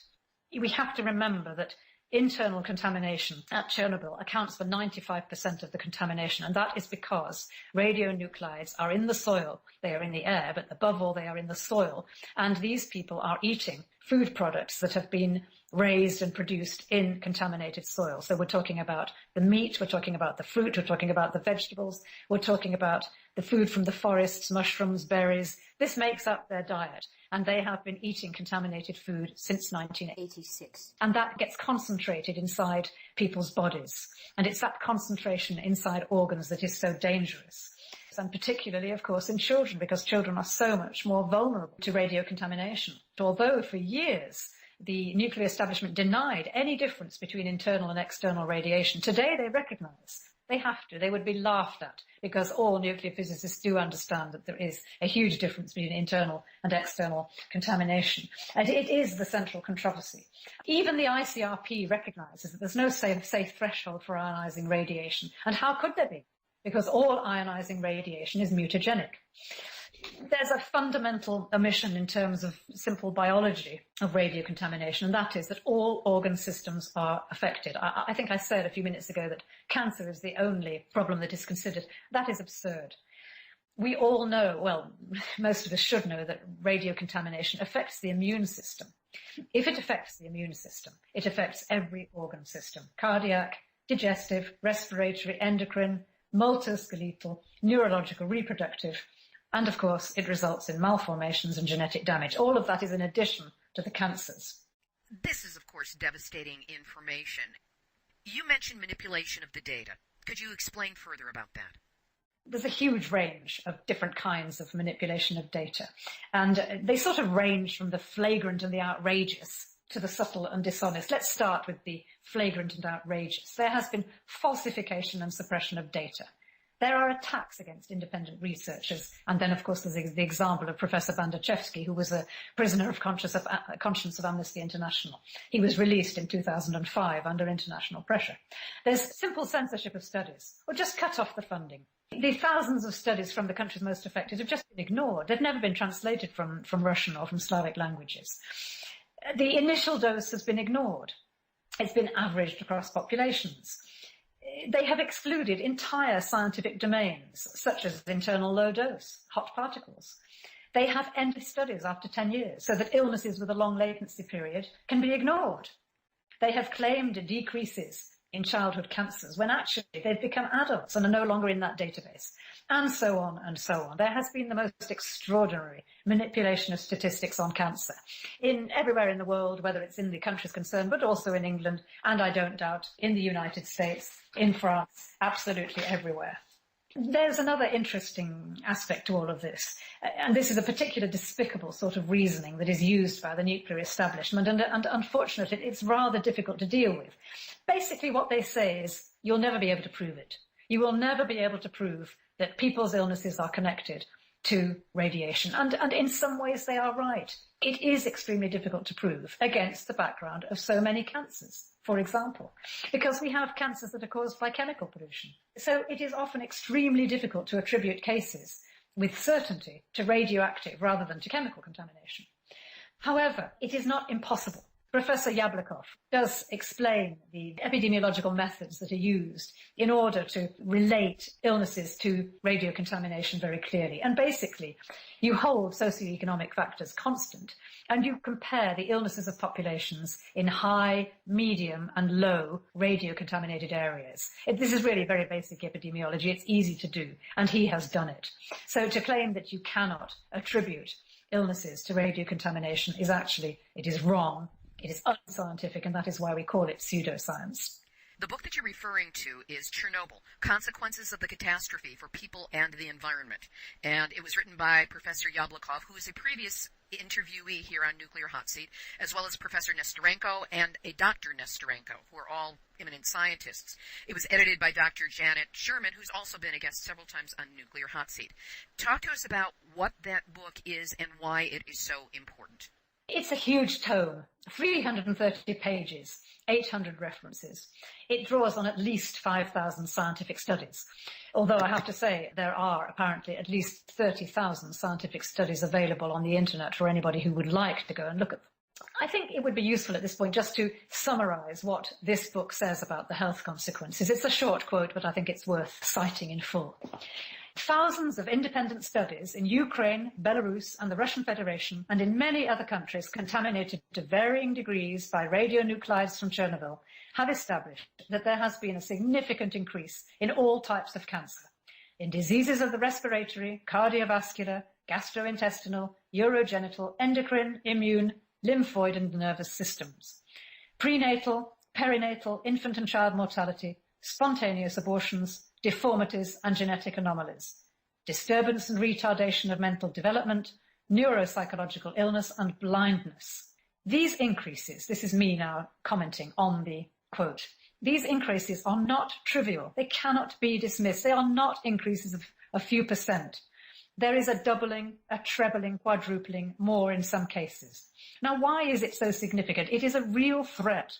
We have to remember that internal contamination at Chernobyl accounts for 95% of the contamination, and that is because radionuclides are in the soil, they are in the air, but above all they are in the soil, and these people are eating food products that have been raised and produced in contaminated soil. So we're talking about the meat, we're talking about the fruit, we're talking about the vegetables, we're talking about the food from the forests, mushrooms, berries. This makes up their diet, and they have been eating contaminated food since 1986. And that gets concentrated inside people's bodies, and it's that concentration inside organs that is so dangerous. And particularly, of course, in children, because children are so much more vulnerable to radiocontamination. Although for years the nuclear establishment denied any difference between internal and external radiation. Today they recognize they have to. They would be laughed at because all nuclear physicists do understand that there is a huge difference between internal and external contamination. And it is the central controversy. Even the ICRP recognizes that there's no safe threshold for ionizing radiation. And how could there be? Because all ionizing radiation is mutagenic. There's a fundamental omission in terms of simple biology of radiocontamination, and that is that all organ systems are affected. I think I said a few minutes ago that cancer is the only problem that is considered. That is absurd. We all know, well, most of us should know, that radiocontamination affects the immune system. If it affects the immune system, it affects every organ system: cardiac, digestive, respiratory, endocrine, musculoskeletal, neurological, reproductive. And of course, it results in malformations and genetic damage. All of that is in addition to the cancers. This is, of course, devastating information. You mentioned manipulation of the data. Could you explain further about that? There's a huge range of different kinds of manipulation of data. And they sort of range from the flagrant and the outrageous to the subtle and dishonest. Let's start with the flagrant and outrageous. There has been falsification and suppression of data. There are attacks against independent researchers. And then, of course, there's the example of Professor Bandachevsky, who was a prisoner of conscience of Amnesty International. He was released in 2005 under international pressure. There's simple censorship of studies, or just cut off the funding. The thousands of studies from the countries most affected have just been ignored. They've never been translated from Russian or from Slavic languages. The initial dose has been ignored. It's been averaged across populations. They have excluded entire scientific domains, such as internal low dose, hot particles. They have ended studies after 10 years, so that illnesses with a long latency period can be ignored. They have claimed decreases in childhood cancers when actually they've become adults and are no longer in that database, and so on and so on. There has been the most extraordinary manipulation of statistics on cancer everywhere in the world, whether it's in the countries concerned, but also in England, and I don't doubt in the United States, in France, absolutely everywhere. There's another interesting aspect to all of this, and this is a particular despicable sort of reasoning that is used by the nuclear establishment, and unfortunately it's rather difficult to deal with. Basically what they say is, you'll never be able to prove it. You will never be able to prove that people's illnesses are connected to radiation, and in some ways they are right. It is extremely difficult to prove against the background of so many cancers, for example, because we have cancers that are caused by chemical pollution. So it is often extremely difficult to attribute cases with certainty to radioactive rather than to chemical contamination. However, it is not impossible. Professor Yablokov does explain the epidemiological methods that are used in order to relate illnesses to radiocontamination very clearly. And basically, you hold socioeconomic factors constant, and you compare the illnesses of populations in high, medium, and low radiocontaminated areas. This is really very basic epidemiology. It's easy to do, and he has done it. So to claim that you cannot attribute illnesses to radiocontamination is actually, it is wrong. It is unscientific, and that is why we call it pseudoscience. The book that you're referring to is Chernobyl, Consequences of the Catastrophe for People and the Environment. And it was written by Professor Yablokov, who is a previous interviewee here on Nuclear Hot Seat, as well as Professor Nestorenko and a Dr. Nestorenko, who are all eminent scientists. It was edited by Dr. Janet Sherman, who's also been a guest several times on Nuclear Hot Seat. Talk to us about what that book is and why it is so important. It's a huge tome, 330 pages, 800 references. It draws on at least 5,000 scientific studies, although I have to say there are apparently at least 30,000 scientific studies available on the internet for anybody who would like to go and look at them. I think it would be useful at this point just to summarize what this book says about the health consequences. It's a short quote, but I think it's worth citing in full. Thousands of independent studies in Ukraine, Belarus, and the Russian Federation, and in many other countries contaminated to varying degrees by radionuclides from Chernobyl, have established that there has been a significant increase in all types of cancer, in diseases of the respiratory, cardiovascular, gastrointestinal, urogenital, endocrine, immune, lymphoid, and nervous systems, prenatal, perinatal, infant and child mortality, spontaneous abortions, deformities and genetic anomalies, disturbance and retardation of mental development, neuropsychological illness and blindness, These increases, this is me now commenting on the quote, these increases are not trivial. They cannot be dismissed. They are not increases of a few percent. There is a doubling, a trebling, quadrupling, more in some cases. Now, why is it so significant? It is a real threat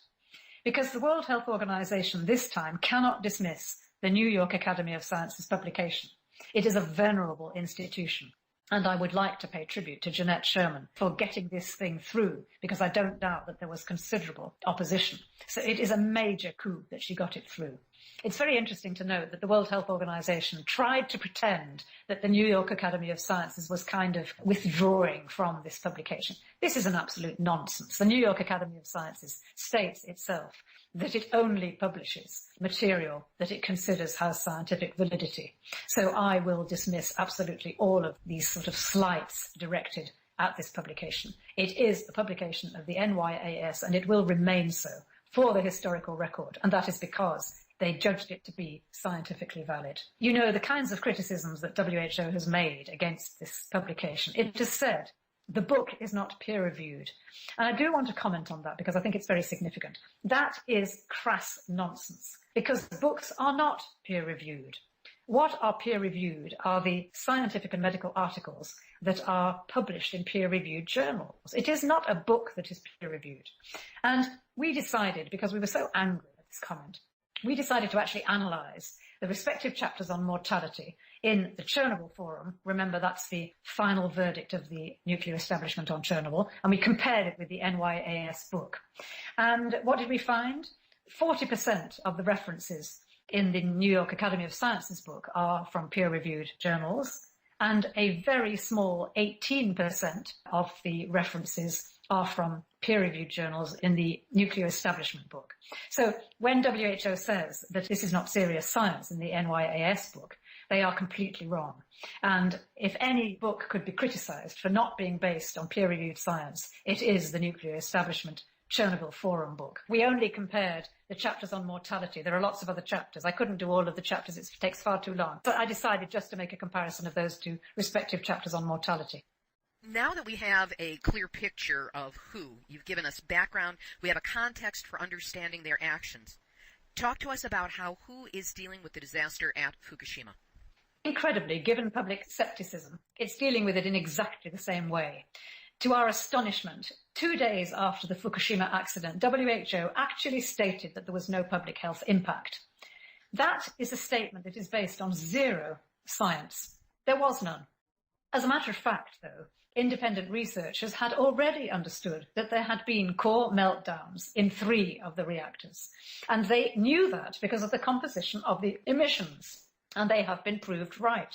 because the World Health Organization this time cannot dismiss the New York Academy of Sciences publication. It is a venerable institution. And I would like to pay tribute to Jeanette Sherman for getting this thing through, because I don't doubt that there was considerable opposition. So it is a major coup that she got it through. It's very interesting to note that the World Health Organization tried to pretend that the New York Academy of Sciences was kind of withdrawing from this publication. This is an absolute nonsense. The New York Academy of Sciences states itself that it only publishes material that it considers has scientific validity. So I will dismiss absolutely all of these sort of slights directed at this publication. It is a publication of the NYAS and it will remain so for the historical record, and that is because they judged it to be scientifically valid. You know, the kinds of criticisms that WHO has made against this publication. It has said the book is not peer-reviewed. And I do want to comment on that because I think it's very significant. That is crass nonsense because books are not peer-reviewed. What are peer-reviewed are the scientific and medical articles that are published in peer-reviewed journals. It is not a book that is peer-reviewed. And we decided, because we were so angry at this comment, we decided to actually analyse the respective chapters on mortality in the Chernobyl Forum. Remember, that's the final verdict of the nuclear establishment on Chernobyl. And we compared it with the NYAS book. And what did we find? 40% of the references in the New York Academy of Sciences book are from peer-reviewed journals. And a very small 18% of the references are from peer-reviewed journals in the nuclear establishment book. So when WHO says that this is not serious science in the NYAS book, they are completely wrong. And if any book could be criticised for not being based on peer-reviewed science, it is the nuclear establishment Chernobyl Forum book. We only compared the chapters on mortality. There are lots of other chapters. I couldn't do all of the chapters. It takes far too long. So I decided just to make a comparison of those two respective chapters on mortality. Now that we have a clear picture of WHO, you've given us background, we have a context for understanding their actions. Talk to us about how WHO is dealing with the disaster at Fukushima. Incredibly, given public skepticism, it's dealing with it in exactly the same way. To our astonishment, 2 days after the Fukushima accident, WHO actually stated that there was no public health impact. That is a statement that is based on zero science. There was none. As a matter of fact, though, independent researchers had already understood that there had been core meltdowns in 3 of the reactors. And they knew that because of the composition of the emissions. And they have been proved right.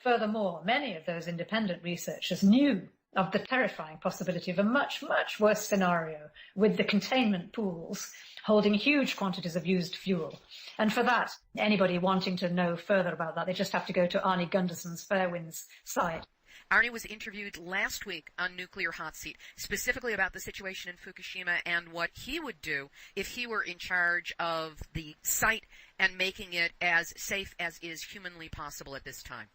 Furthermore, many of those independent researchers knew of the terrifying possibility of a much, much worse scenario with the containment pools holding huge quantities of used fuel. And for that, anybody wanting to know further about that, they just have to go to Arnie Gunderson's Fairwinds site. Arnie was interviewed last week on Nuclear Hotseat, specifically about the situation in Fukushima and what he would do if he were in charge of the site and making it as safe as is humanly possible at this time.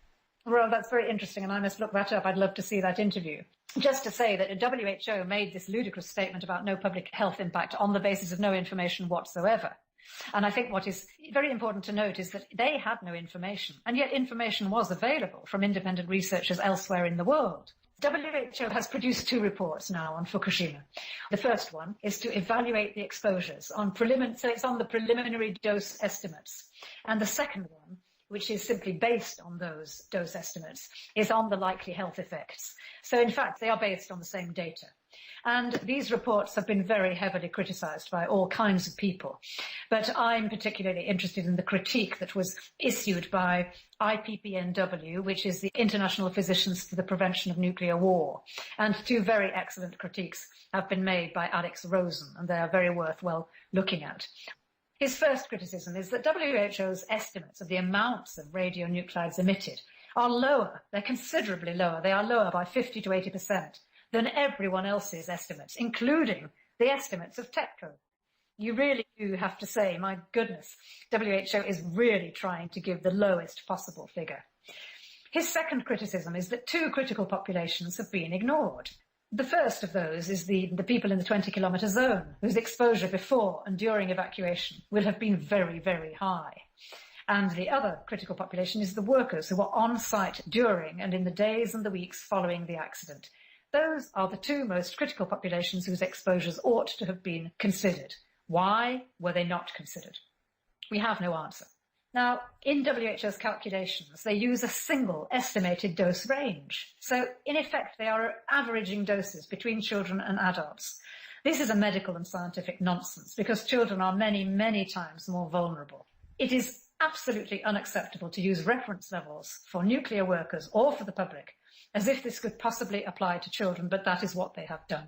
Well, that's very interesting, and I must look that up. I'd love to see that interview. Just to say that WHO made this ludicrous statement about no public health impact on the basis of no information whatsoever. And I think what is very important to note is that they had no information, and yet information was available from independent researchers elsewhere in the world. WHO has produced 2 reports now on Fukushima. The first one is to evaluate the exposures on so it's on the preliminary dose estimates. And the second one, which is simply based on those dose estimates, is on the likely health effects. So in fact, they are based on the same data. And these reports have been very heavily criticised by all kinds of people. But I'm particularly interested in the critique that was issued by IPPNW, which is the International Physicians for the Prevention of Nuclear War. And 2 very excellent critiques have been made by Alex Rosen, and they are very worthwhile looking at. His first criticism is that WHO's estimates of the amounts of radionuclides emitted are lower. They're considerably lower. They are lower by 50 to 80% than everyone else's estimates, including the estimates of TEPCO. You really do have to say, my goodness, WHO is really trying to give the lowest possible figure. His second criticism is that 2 critical populations have been ignored. The first of those is the people in the 20-kilometre zone, whose exposure before and during evacuation will have been very, very high. And the other critical population is the workers who were on site during and in the days and the weeks following the accident. Those are the two most critical populations whose exposures ought to have been considered. Why were they not considered? We have no answer. Now, in WHO's calculations, they use a single estimated dose range. So, in effect, they are averaging doses between children and adults. This is a medical and scientific nonsense because children are many, many times more vulnerable. It is absolutely unacceptable to use reference levels for nuclear workers or for the public as if this could possibly apply to children, but that is what they have done.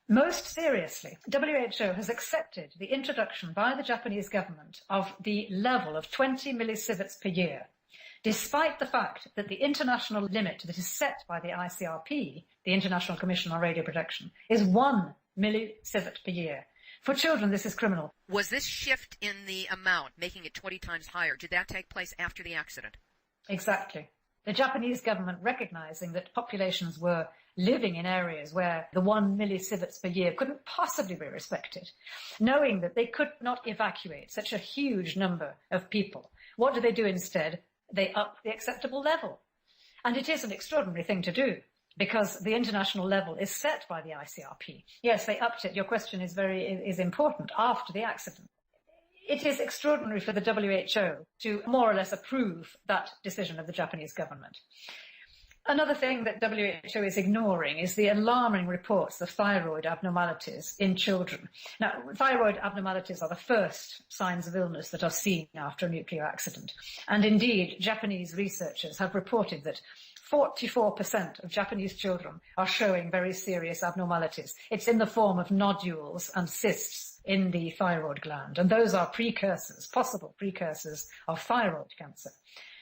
Most seriously, WHO has accepted the introduction by the Japanese government of the level of 20 millisieverts per year, despite the fact that the international limit that is set by the ICRP, the International Commission on Radio Protection, is 1 millisievert per year. For children, this is criminal. Was this shift in the amount, making it 20 times higher, did that take place after the accident? Exactly. The Japanese government, recognizing that populations were living in areas where the 1 millisieverts per year couldn't possibly be respected, knowing that they could not evacuate such a huge number of people, what do they do instead? They up the acceptable level. And it is an extraordinary thing to do, because the international level is set by the ICRP. Yes, they upped it. Your question is important after the accident. It is extraordinary for the WHO to more or less approve that decision of the Japanese government. Another thing that WHO is ignoring is the alarming reports of thyroid abnormalities in children. Now, thyroid abnormalities are the first signs of illness that are seen after a nuclear accident. And indeed, Japanese researchers have reported that 44% of Japanese children are showing very serious abnormalities. It's in the form of nodules and cysts in the thyroid gland, and those are precursors, possible precursors of thyroid cancer.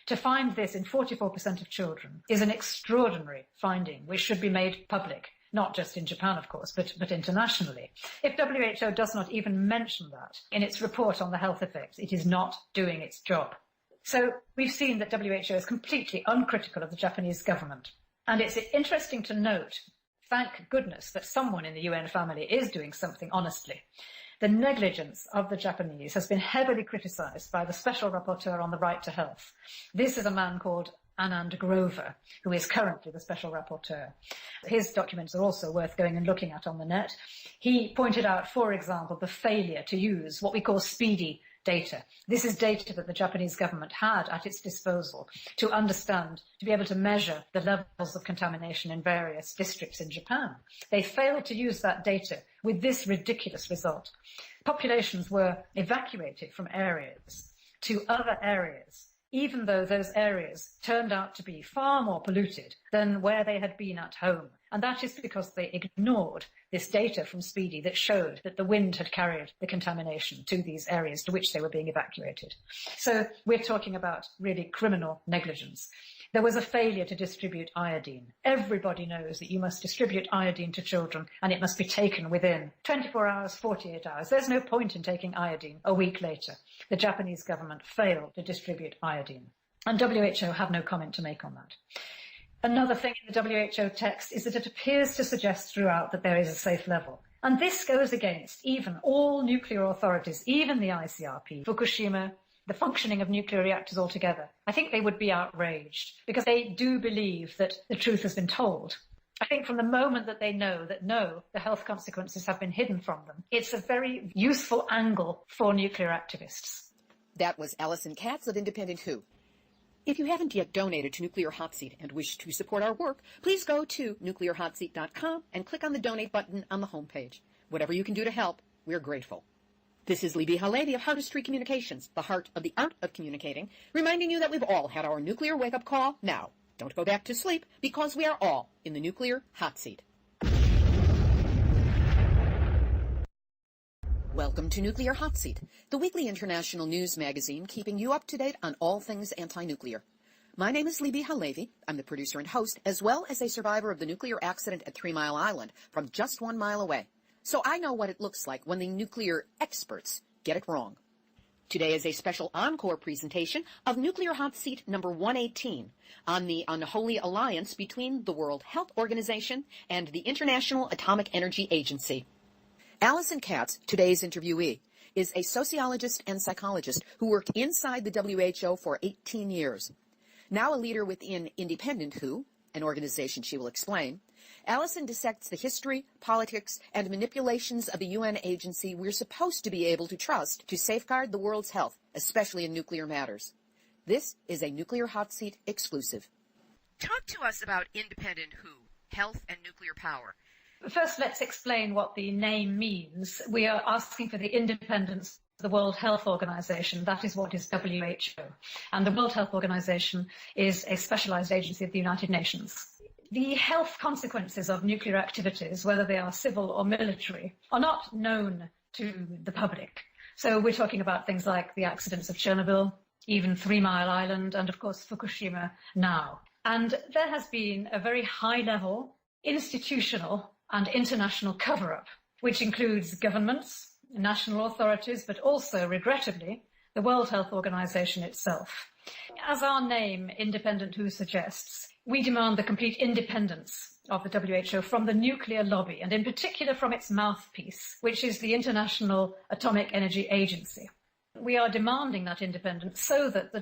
To find this in 44% of children is an extraordinary finding, which should be made public, not just in Japan, of course, but internationally. If WHO does not even mention that in its report on the health effects, it is not doing its job. So we've seen that WHO is completely uncritical of the Japanese government. And it's interesting to note, thank goodness, that someone in the UN family is doing something honestly. The negligence of the Japanese has been heavily criticised by the Special Rapporteur on the Right to Health. This is a man called Anand Grover, who is currently the Special Rapporteur. His documents are also worth going and looking at on the net. He pointed out, for example, the failure to use what we call speedy data. This is data that the Japanese government had at its disposal to understand, to be able to measure the levels of contamination in various districts in Japan. They failed to use that data with this ridiculous result. Populations were evacuated from areas to other areas, even though those areas turned out to be far more polluted than where they had been at home. And that is because they ignored this data from Speedy that showed that the wind had carried the contamination to these areas to which they were being evacuated. So we're talking about really criminal negligence. There was a failure to distribute iodine. Everybody knows that you must distribute iodine to children and it must be taken within 24 hours, 48 hours. There's no point in taking iodine a week later. The Japanese government failed to distribute iodine. And WHO had no comment to make on that. Another thing in the WHO text is that it appears to suggest throughout that there is a safe level. And this goes against even all nuclear authorities, even the ICRP, Fukushima, the functioning of nuclear reactors altogether. I think they would be outraged because they do believe that the truth has been told. I think from the moment that they know that no, the health consequences have been hidden from them, it's a very useful angle for nuclear activists. That was Alison Katz of Independent Who. If you haven't yet donated to Nuclear Hotseat and wish to support our work, please go to nuclearhotseat.com and click on the donate button on the homepage. Whatever you can do to help, we're grateful. This is Libby Halevi of Artistry Communications, the heart of the art of communicating, reminding you that we've all had our nuclear wake-up call. Now, don't go back to sleep because we are all in the Nuclear Hot Seat. Welcome to Nuclear Hot Seat, the weekly international news magazine keeping you up to date on all things anti-nuclear. My name is Libby Halevi. I'm the producer and host, as well as a survivor of the nuclear accident at 3 Mile Island from just 1 mile away. So I know what it looks like when the nuclear experts get it wrong. Today is a special encore presentation of Nuclear Hot Seat number 118 on the unholy alliance between the World Health Organization and the International Atomic Energy Agency. Alison Katz, today's interviewee, is a sociologist and psychologist who worked inside the WHO for 18 years. Now a leader within Independent WHO, an organization she will explain, Alison dissects the history, politics, and manipulations of the UN agency we're supposed to be able to trust to safeguard the world's health, especially in nuclear matters. This is a Nuclear Hot Seat exclusive. Talk to us about Independent WHO, health and nuclear power. First, let's explain what the name means. We are asking for the independence of the World Health Organization. That is what is WHO. And the World Health Organization is a specialized agency of the United Nations. The health consequences of nuclear activities, whether they are civil or military, are not known to the public. So we're talking about things like the accidents of Chernobyl, even 3 Mile Island, and of course Fukushima now. And there has been a very high-level institutional and international cover-up, which includes governments, national authorities, but also, regrettably, the World Health Organization itself. As our name, Independent WHO, suggests, we demand the complete independence of the WHO from the nuclear lobby, and in particular from its mouthpiece, which is the International Atomic Energy Agency. We are demanding that independence so that the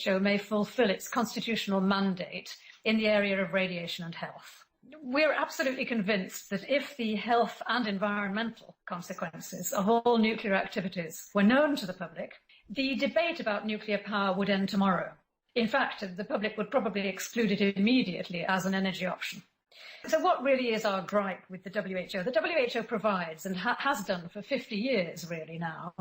WHO may fulfill its constitutional mandate in the area of radiation and health. We're absolutely convinced that if the health and environmental consequences of all nuclear activities were known to the public, the debate about nuclear power would end tomorrow. In fact, the public would probably exclude it immediately as an energy option. So what really is our gripe with the WHO? The WHO provides, and has done for 50 years really now,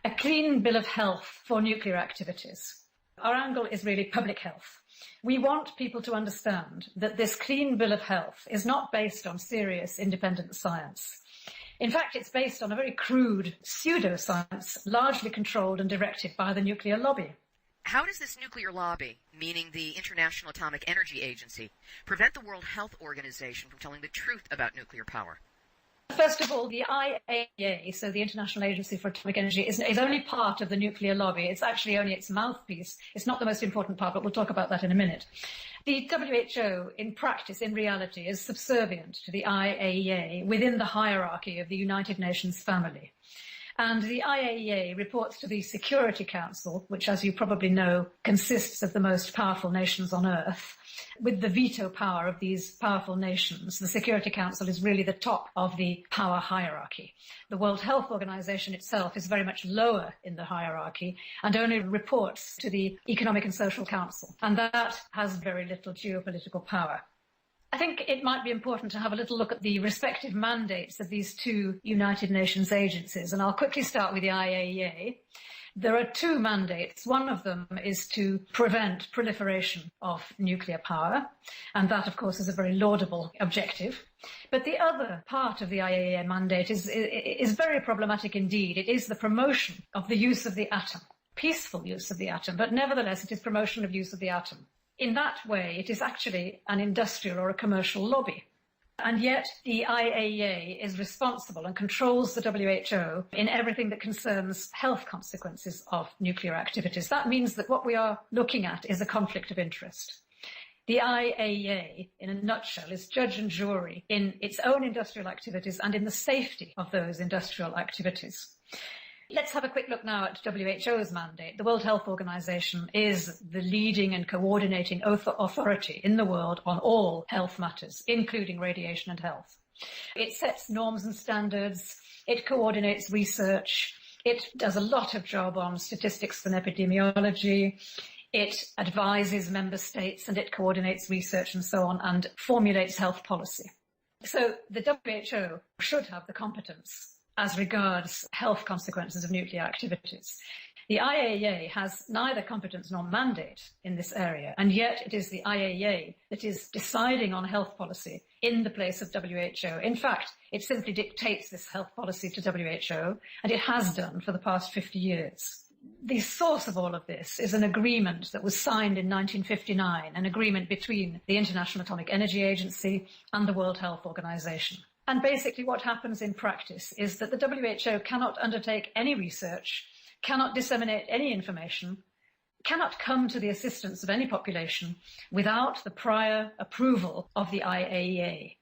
a clean bill of health for nuclear activities. Our angle is really public health. We want people to understand that this clean bill of health is not based on serious independent science. In fact, it's based on a very crude pseudoscience, largely controlled and directed by the nuclear lobby. How does this nuclear lobby, meaning the International Atomic Energy Agency, prevent the World Health Organization from telling the truth about nuclear power? First of all, the IAEA, so the International Agency for Atomic Energy, is only part of the nuclear lobby. It's actually only its mouthpiece. It's not the most important part, but we'll talk about that in a minute. The WHO, in practice, in reality, is subservient to the IAEA within the hierarchy of the United Nations family. And the IAEA reports to the Security Council, which, as you probably know, consists of the most powerful nations on Earth. With the veto power of these powerful nations, the Security Council is really the top of the power hierarchy. The World Health Organization itself is very much lower in the hierarchy and only reports to the Economic and Social Council, and that has very little geopolitical power. I think it might be important to have a little look at the respective mandates of these two United Nations agencies, and I'll quickly start with the IAEA. There are two mandates. One of them is to prevent proliferation of nuclear power, and that, of course, is a very laudable objective. But the other part of the IAEA mandate is very problematic indeed. It is the promotion of the use of the atom, peaceful use of the atom, but nevertheless it is promotion of use of the atom. In that way, it is actually an industrial or a commercial lobby. And yet the IAEA is responsible and controls the WHO in everything that concerns health consequences of nuclear activities. That means that what we are looking at is a conflict of interest. The IAEA, in a nutshell, is judge and jury in its own industrial activities and in the safety of those industrial activities. Let's have a quick look now at WHO's mandate. The World Health Organization is the leading and coordinating authority in the world on all health matters, including radiation and health. It sets norms and standards, it coordinates research, it does a lot of job on statistics and epidemiology, it advises member states and it coordinates research and so on and formulates health policy. So the WHO should have the competence as regards health consequences of nuclear activities. The IAEA has neither competence nor mandate in this area, and yet it is the IAEA that is deciding on health policy in the place of WHO. In fact, it simply dictates this health policy to WHO, and it has done for the past 50 years. The source of all of this is an agreement that was signed in 1959, an agreement between the International Atomic Energy Agency and the World Health Organization. And basically what happens in practice is that the WHO cannot undertake any research, cannot disseminate any information, cannot come to the assistance of any population without the prior approval of the IAEA.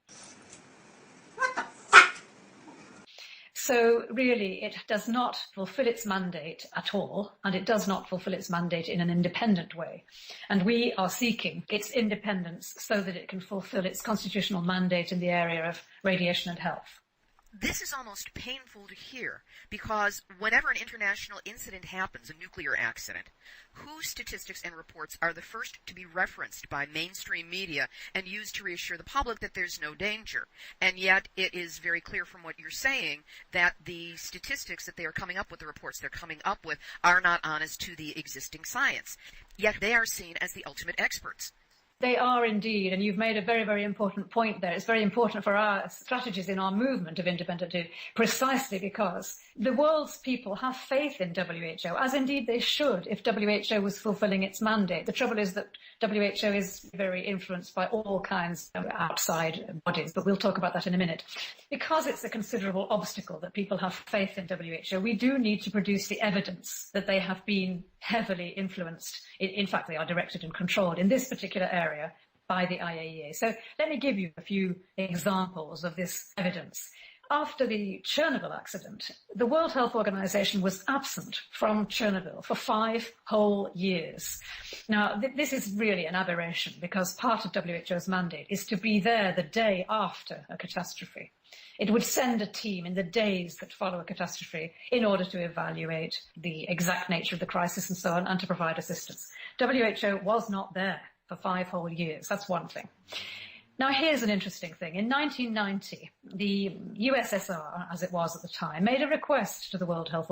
So really, it does not fulfill its mandate at all, and it does not fulfill its mandate in an independent way. And we are seeking its independence so that it can fulfill its constitutional mandate in the area of radiation and health. This is almost painful to hear, because whenever an international incident happens, a nuclear accident, whose statistics and reports are the first to be referenced by mainstream media and used to reassure the public that there's no danger? And yet it is very clear from what you're saying that the statistics that they are coming up with, the reports they're coming up with, are not honest to the existing science. Yet they are seen as the ultimate experts. They are indeed, and you've made a very, very important point there. It's very important for our strategies in our movement of independent review, precisely because the world's people have faith in WHO, as indeed they should if WHO was fulfilling its mandate. The trouble is that WHO is very influenced by all kinds of outside bodies, but we'll talk about that in a minute. Because it's a considerable obstacle that people have faith in WHO, we do need to produce the evidence that they have been heavily influenced. In fact, they are directed and controlled in this particular area by the IAEA. So let me give you a few examples of this evidence. After the Chernobyl accident, the World Health Organization was absent from Chernobyl for 5 whole years. Now, this is really an aberration because part of WHO's mandate is to be there the day after a catastrophe. It would send a team in the days that follow a catastrophe in order to evaluate the exact nature of the crisis and so on, and to provide assistance. WHO was not there for 5 whole years. That's one thing. Now, here's an interesting thing. In 1990, the USSR, as it was at the time, made a request to the World Health